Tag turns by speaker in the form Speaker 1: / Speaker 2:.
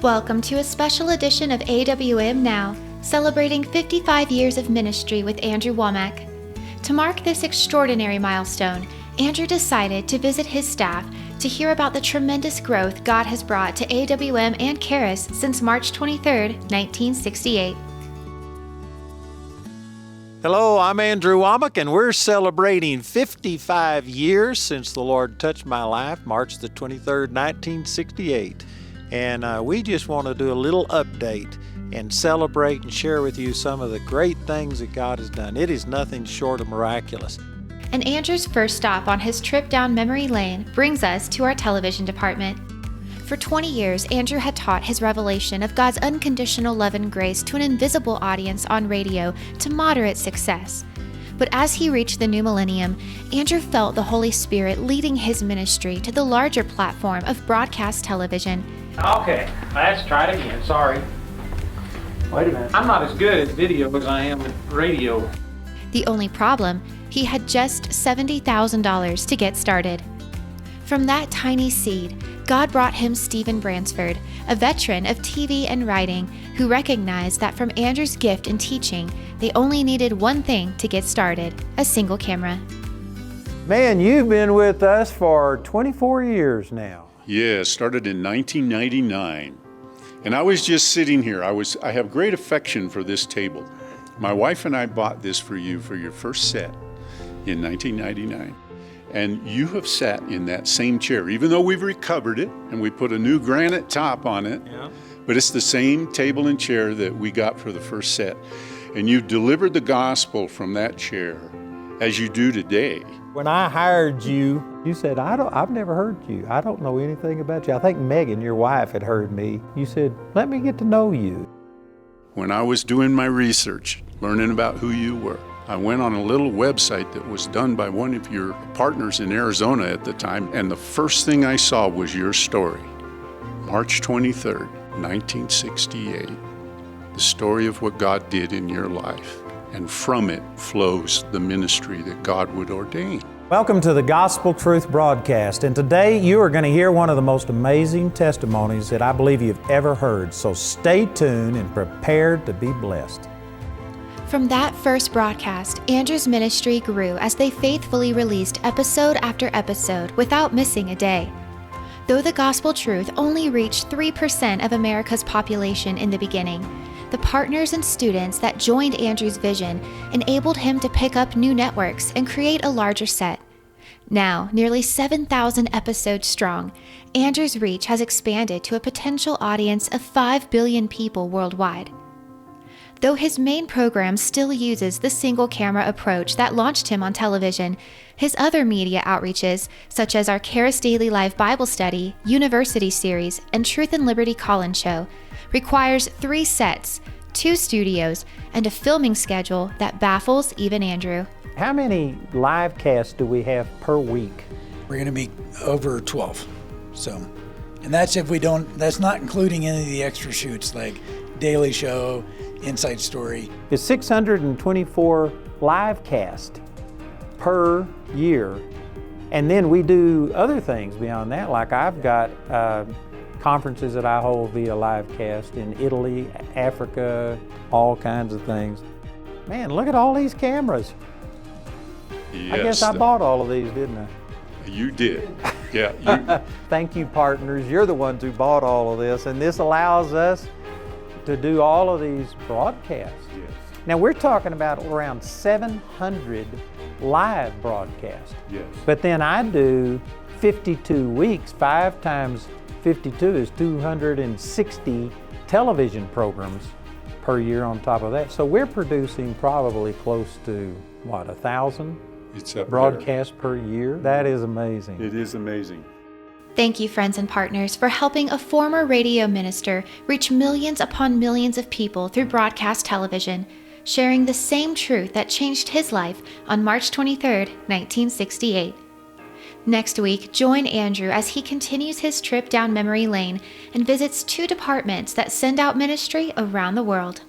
Speaker 1: Welcome to a special edition of AWM Now, celebrating 55 years of ministry with Andrew Wommack. To mark this extraordinary milestone, Andrew decided to visit his staff to hear about the tremendous growth God has brought to AWM and Charis since March 23, 1968.
Speaker 2: Hello, I'm Andrew Wommack, and we're celebrating 55 years since the Lord touched my life, March the 23rd, 1968. And we just want to do a little update and celebrate and share with you some of the great things that God has done. It is nothing short of miraculous.
Speaker 1: And Andrew's first stop on his trip down memory lane brings us to our television department. For 20 years, Andrew had taught his revelation of God's unconditional love and grace to an invisible audience on radio to moderate success. But as he reached the new millennium, Andrew felt the Holy Spirit leading his ministry to the larger platform of broadcast television.
Speaker 3: Okay, let's try it again. Sorry. Wait a minute. I'm not as good at video as I am at radio.
Speaker 1: The only problem, he had just $70,000 to get started. From that tiny seed, God brought him Stephen Bransford, a veteran of TV and writing, who recognized that from Andrew's gift in teaching, they only needed one thing to get started: a single camera.
Speaker 2: Man, you've been with us for 24 years now.
Speaker 4: Yeah, started in 1999. And I was just sitting here. I have great affection for this table. My wife and I bought this for you for your first set in 1999. And you have sat in that same chair, even though we've recovered it and we put a new granite top on it. Yeah. But it's the same table and chair that we got for the first set. And you've delivered the gospel from that chair as you do today.
Speaker 2: When I hired you, you said, I've never heard you. I don't know anything about you. I think Megan, your wife, had heard me. You said, let me get to know you.
Speaker 4: When I was doing my research, learning about who you were, I went on a little website that was done by one of your partners in Arizona at the time, and the first thing I saw was your story. March 23rd, 1968. The story of what God did in your life. And from it flows the ministry that God would ordain.
Speaker 5: Welcome to the Gospel Truth Broadcast, and today you are going to hear one of the most amazing testimonies that I believe you've ever heard. So stay tuned and prepared to be blessed.
Speaker 1: From that first broadcast, Andrew's ministry grew as they faithfully released episode after episode without missing a day. Though the gospel truth only reached 3% of America's population in the beginning, the partners and students that joined Andrew's vision enabled him to pick up new networks and create a larger set. Now, nearly 7,000 episodes strong, Andrew's reach has expanded to a potential audience of 5 billion people worldwide. Though his main program still uses the single camera approach that launched him on television, his other media outreaches, such as our Charis Daily Live Bible Study, University Series, and Truth and Liberty Call-In Show, requires 3 sets, 2 studios, and a filming schedule that baffles even Andrew.
Speaker 2: How many live casts do we have per week?
Speaker 6: We're going to be over 12. And that's that's not including any of the extra shoots like Daily Show, Inside Story.
Speaker 2: It's 624 live casts per year. And then we do other things beyond that, like I've got conferences that I hold via live cast in Italy, Africa, all kinds of things. Man, look at all these cameras.
Speaker 4: Yes,
Speaker 2: I guess I bought all of these, didn't I?
Speaker 4: You did. Yeah.
Speaker 2: Thank you, partners. You're the ones who bought all of this, and this allows us to do all of these broadcasts.
Speaker 4: Yes.
Speaker 2: Now, we're talking about around 700 live broadcasts.
Speaker 4: Yes.
Speaker 2: But then I do 52 weeks, 5 times 52 is 260 television programs per year on top of that. So we're producing probably close to, 1,000 broadcasts per year? That is amazing.
Speaker 4: It is amazing.
Speaker 1: Thank you, friends and partners, for helping a former radio minister reach millions upon millions of people through broadcast television, sharing the same truth that changed his life on March 23rd, 1968. Next week, join Andrew as he continues his trip down memory lane and visits 2 departments that send out ministry around the world.